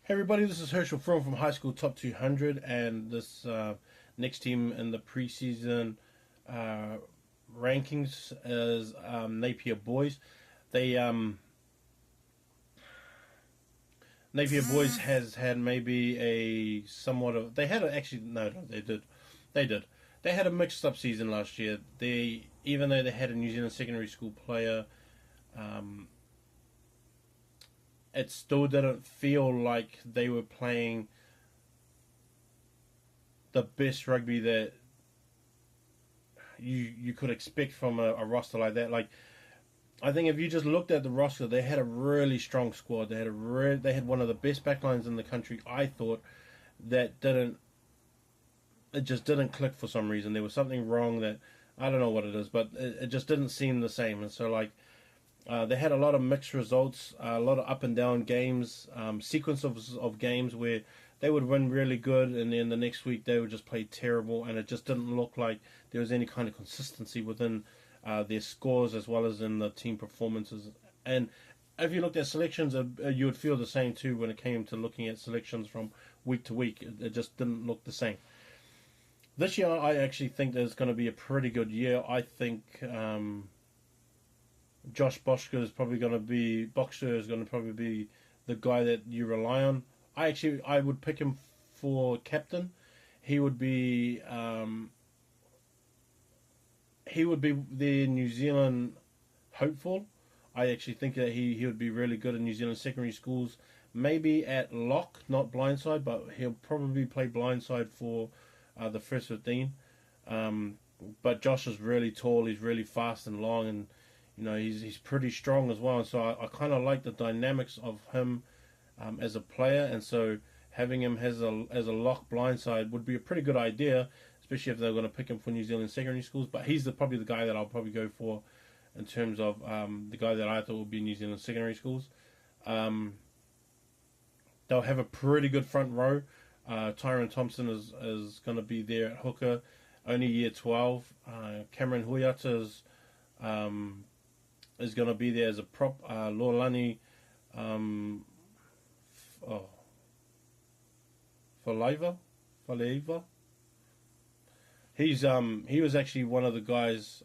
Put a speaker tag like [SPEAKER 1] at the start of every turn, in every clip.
[SPEAKER 1] Hey everybody, this is Herschel from High School Top 200, and this next team in the preseason uh, rankings is Napier boys. They Napier boys has had maybe a somewhat of they had a, actually no they had a mixed up season last year. They even though they had a New Zealand secondary school player, um, it still didn't feel like they were playing the best rugby that you could expect from a roster like that. Like, I think if you just looked at the roster, they had a really strong squad. They had one of the best backlines in the country. I thought that didn't it just didn't click for some reason. There was something wrong that I don't know what it is, but it just didn't seem the same. And so they had a lot of mixed results, a lot of up and down games, sequence of games where they would win really good, and then the next week they would just play terrible, and it just didn't look like there was any kind of consistency within their scores as well as in the team performances. And if you looked at selections, you would feel the same too when it came to looking at selections from week to week. It just didn't look the same. This year, I actually think there's going to be a pretty good year. I think Josh Boxer is probably going to be the guy that you rely on. I would pick him for captain. He would be the New Zealand hopeful. I actually think that he would be really good in New Zealand secondary schools. Maybe at lock, not blindside, but he'll probably play blindside for the first 15. But Josh is really tall. He's really fast and long, and he's pretty strong as well. And so I kind of like the dynamics of him as a player. And so having him as a lock blindside would be a pretty good idea, especially if they're going to pick him for New Zealand secondary schools. But he's probably the guy that I'll probably go for in terms of the guy that I thought would be New Zealand secondary schools. They'll have a pretty good front row. Tyron Thompson is going to be there at hooker, only year 12. Cameron Huyata is going to be there as a prop. Lorlani Faleva. He was actually one of the guys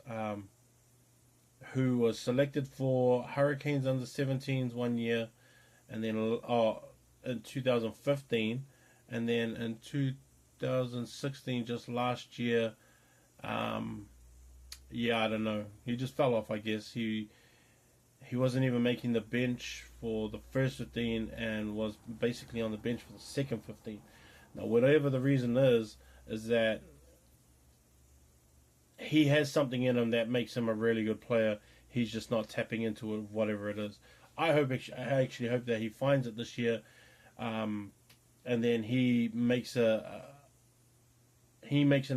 [SPEAKER 1] who was selected for Hurricanes under 17s one year, and then in 2015, and then in 2016, just last year. I don't know. He just fell off, I guess. He wasn't even making the bench for the first 15 and was basically on the bench for the second 15. Now, whatever the reason is that he has something in him that makes him a really good player. He's just not tapping into it, whatever it is. I actually hope that he finds it this year, and then he makes an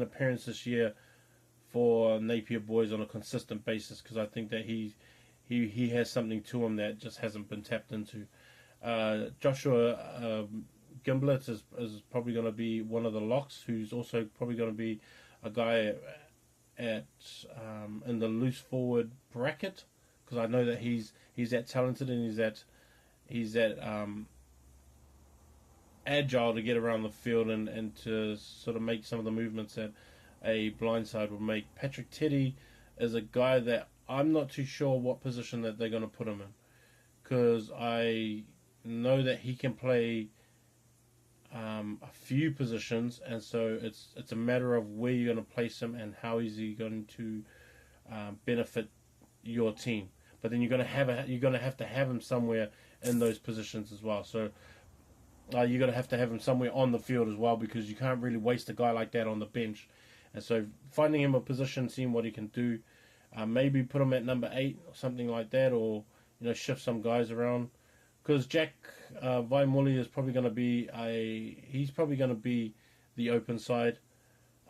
[SPEAKER 1] appearance this year for Napier boys on a consistent basis, because I think that he has something to him that just hasn't been tapped into. Joshua Gimblett is probably going to be one of the locks, who's also probably going to be a guy at in the loose forward bracket, because I know that he's that talented, and he's that agile to get around the field and to sort of make some of the movements that a blindside would make. Patrick Teddy is a guy that I'm not too sure what position that they're going to put him in, because I know that he can play a few positions, and so it's a matter of where you're going to place him and how is he going to benefit your team. But then you're going to have to have him somewhere in those positions as well. So you're going to have him somewhere on the field as well, because you can't really waste a guy like that on the bench. And so finding him a position, seeing what he can do, maybe put him at number 8 or something like that, or shift some guys around. Because Jack Vaimuli is probably going to be the open side,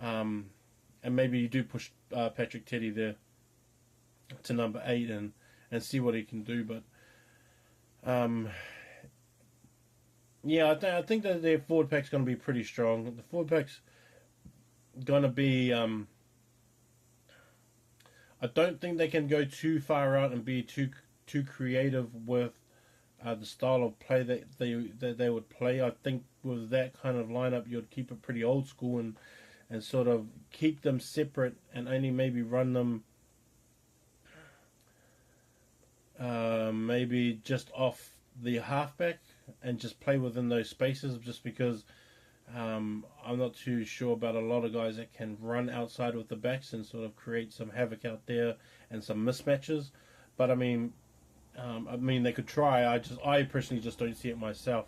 [SPEAKER 1] and maybe you do push Patrick Teddy there to number 8 and see what he can do. But I think that their forward pack's going to be pretty strong. The forward pack's going to be. I don't think they can go too far out and be too creative with the style of play that they would play. I think with that kind of lineup, you'd keep it pretty old school and sort of keep them separate and only maybe run them maybe just off the halfback and just play within those spaces, just because I'm not too sure about a lot of guys that can run outside with the backs and sort of create some havoc out there and some mismatches. But I mean, they could try. I personally just don't see it myself.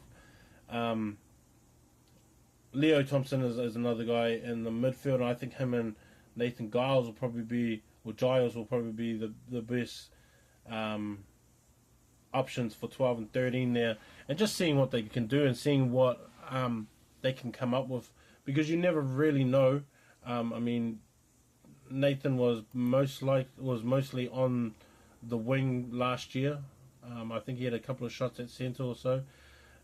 [SPEAKER 1] Leo Thompson is another guy in the midfield, and I think him and Nathan Giles will probably be, or Giles will probably be the best options for 12 and 13 there, and just seeing what they can do and seeing what they can come up with, because you never really know. I mean, Nathan was mostly on the wing last year. I think he had a couple of shots at centre or so.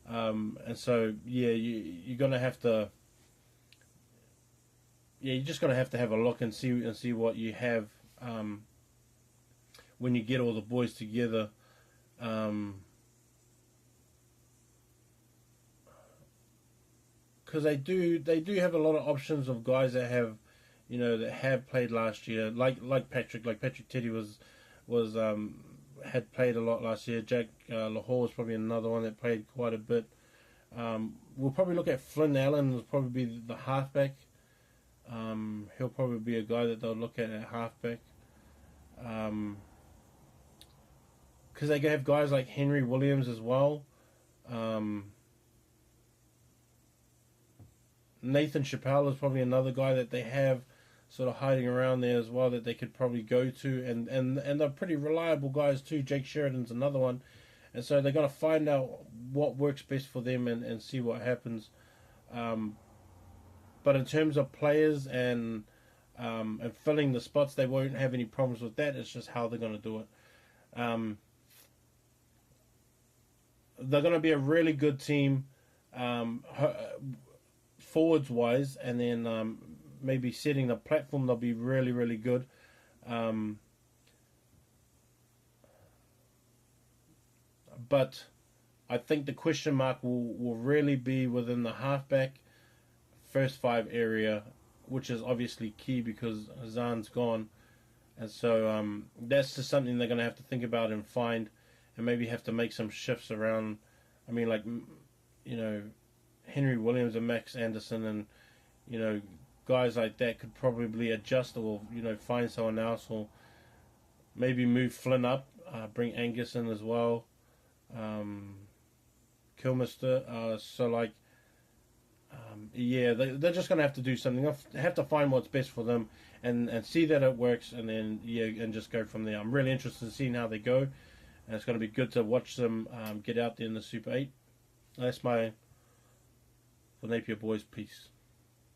[SPEAKER 1] And so, yeah, you're gonna have to. Yeah, you're just gonna have to have a look and see what you have when you get all the boys together. Because they do have a lot of options of guys that have, that have played last year, like Patrick Teddy was had played a lot last year. Jack Lahore was probably another one that played quite a bit. We'll probably look at Flynn Allen will probably be the halfback. He'll probably be a guy that they'll look at halfback. Because they have guys like Henry Williams as well. Nathan Chappelle is probably another guy that they have sort of hiding around there as well that they could probably go to, and they're pretty reliable guys too. Jake Sheridan's another one, and so they're going to find out what works best for them and see what happens. But in terms of players and filling the spots, they won't have any problems with that. It's just how they're going to do it. They're going to be a really good team, forwards wise, and then maybe setting the platform, they'll be really, really good. But I think the question mark will really be within the halfback first five area, which is obviously key because Hazan's gone. And so that's just something they're going to have to think about and find, and maybe have to make some shifts around. I mean, like, Henry Williams and Max Anderson and, guys like that could probably adjust or, find someone else, or maybe move Flynn up, bring Angus in as well, Kilmister. They're just going to have to do something. They have to find what's best for them and see that it works, and then, and just go from there. I'm really interested in seeing how they go, and it's going to be good to watch them get out there in the Super 8. That's my, for Napier boys, peace.